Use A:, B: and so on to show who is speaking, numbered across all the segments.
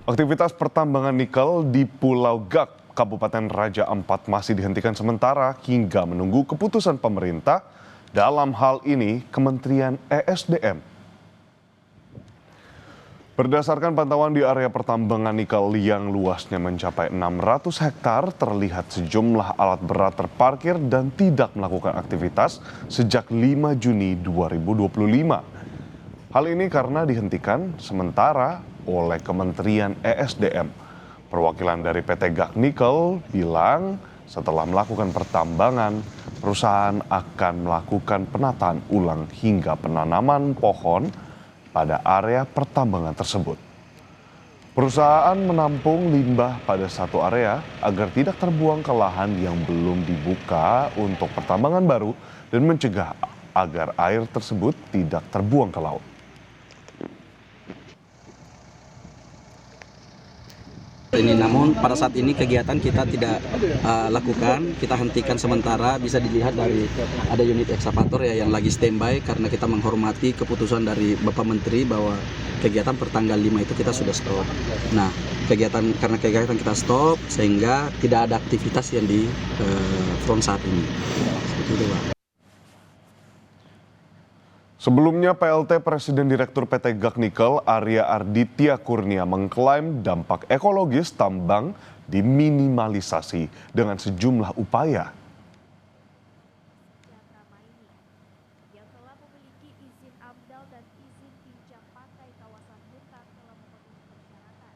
A: Aktivitas pertambangan nikel di Pulau Gak, Kabupaten Raja Ampat masih dihentikan sementara hingga menunggu keputusan pemerintah, dalam hal ini Kementerian ESDM. Berdasarkan pantauan di area pertambangan nikel yang luasnya mencapai 600 hektar, terlihat sejumlah alat berat terparkir dan tidak melakukan aktivitas sejak 5 Juni 2025. Hal ini karena dihentikan sementara oleh Kementerian ESDM. Perwakilan dari PT Gak Nikel bilang setelah melakukan pertambangan, perusahaan akan melakukan penataan ulang hingga penanaman pohon pada area pertambangan tersebut. Perusahaan menampung limbah pada satu area agar tidak terbuang ke lahan yang belum dibuka untuk pertambangan baru dan mencegah agar air tersebut tidak terbuang ke laut.
B: Namun pada saat ini kegiatan kita tidak lakukan, kita hentikan sementara. Bisa dilihat dari ada unit ekskavator ya yang lagi standby karena kita menghormati keputusan dari Bapak Menteri bahwa kegiatan per tanggal 5 itu kita sudah stop. Nah, karena kegiatan kita stop sehingga tidak ada aktivitas yang di front saat ini. Seperti itu, Pak.
A: Sebelumnya PLT Presiden Direktur PT Gak Nikel Arya Arditya Kurnia mengklaim dampak ekologis tambang diminimalisasi dengan sejumlah upaya.
C: Yang telah memiliki izin AMDAL dan izin pinjam pakai kawasan hutan telah memenuhi persyaratan.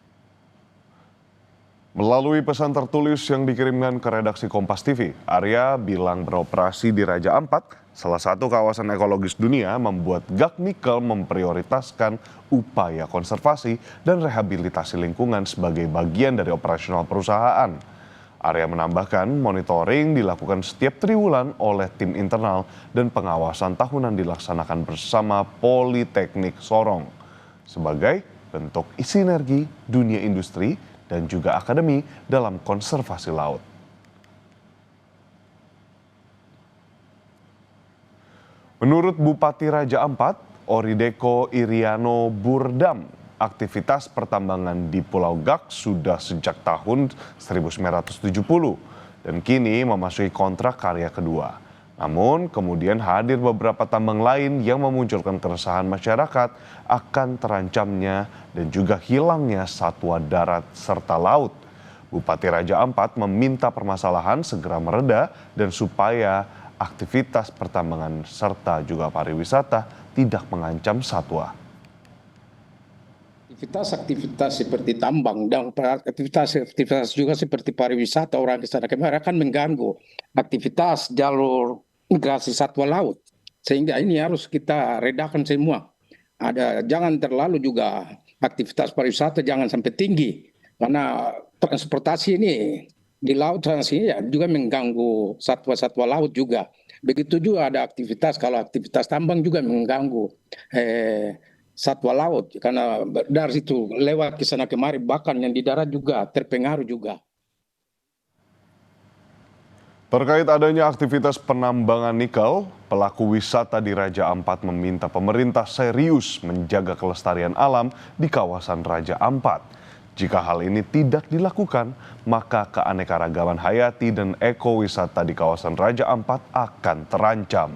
A: Melalui pesan tertulis yang dikirimkan ke redaksi Kompas TV, Arya bilang beroperasi di Raja Ampat, salah satu kawasan ekologis dunia, membuat Gak Nikel memprioritaskan upaya konservasi dan rehabilitasi lingkungan sebagai bagian dari operasional perusahaan. Arya menambahkan monitoring dilakukan setiap triwulan oleh tim internal dan pengawasan tahunan dilaksanakan bersama Politeknik Sorong sebagai bentuk sinergi dunia industri dan juga akademi dalam konservasi laut. Menurut Bupati Raja Ampat, Orideko Iriano Burdam, aktivitas pertambangan di Pulau Gak sudah sejak tahun 1970 dan kini memasuki kontrak karya kedua. Namun kemudian hadir beberapa tambang lain yang memunculkan keresahan masyarakat akan terancamnya dan juga hilangnya satwa darat serta laut. Bupati Raja Ampat meminta permasalahan segera mereda dan supaya aktivitas pertambangan serta juga pariwisata tidak mengancam satwa.
D: Aktivitas seperti tambang dan aktivitas juga seperti pariwisata orang ke sana kemari akan mengganggu aktivitas jalur migrasi satwa laut. Sehingga ini harus kita redakan semua. Jangan terlalu juga aktivitas pariwisata jangan sampai tinggi karena transportasi ini di laut ya, juga mengganggu satwa-satwa laut juga. Begitu juga ada aktivitas, kalau aktivitas tambang juga mengganggu satwa laut. Karena dari situ lewat ke sana kemari, bahkan yang di darat juga terpengaruh juga.
A: Terkait adanya aktivitas penambangan nikel, pelaku wisata di Raja Ampat meminta pemerintah serius menjaga kelestarian alam di kawasan Raja Ampat. Jika hal ini tidak dilakukan, maka keanekaragaman hayati dan ekowisata di kawasan Raja Ampat akan terancam.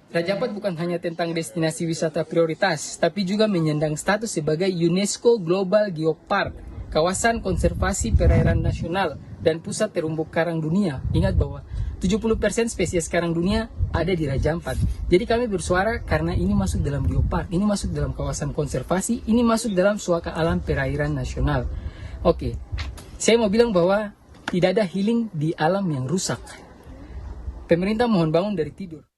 E: Raja Ampat bukan hanya tentang destinasi wisata prioritas, tapi juga menyandang status sebagai UNESCO Global Geopark, kawasan konservasi perairan nasional, dan pusat terumbu karang dunia. Ingat bahwa 70% spesies karang dunia ada di Raja Ampat. Jadi kami bersuara karena ini masuk dalam geopark, ini masuk dalam kawasan konservasi, ini masuk dalam suaka alam perairan nasional. Oke, saya mau bilang bahwa tidak ada healing di alam yang rusak. Pemerintah mohon bangun dari tidur.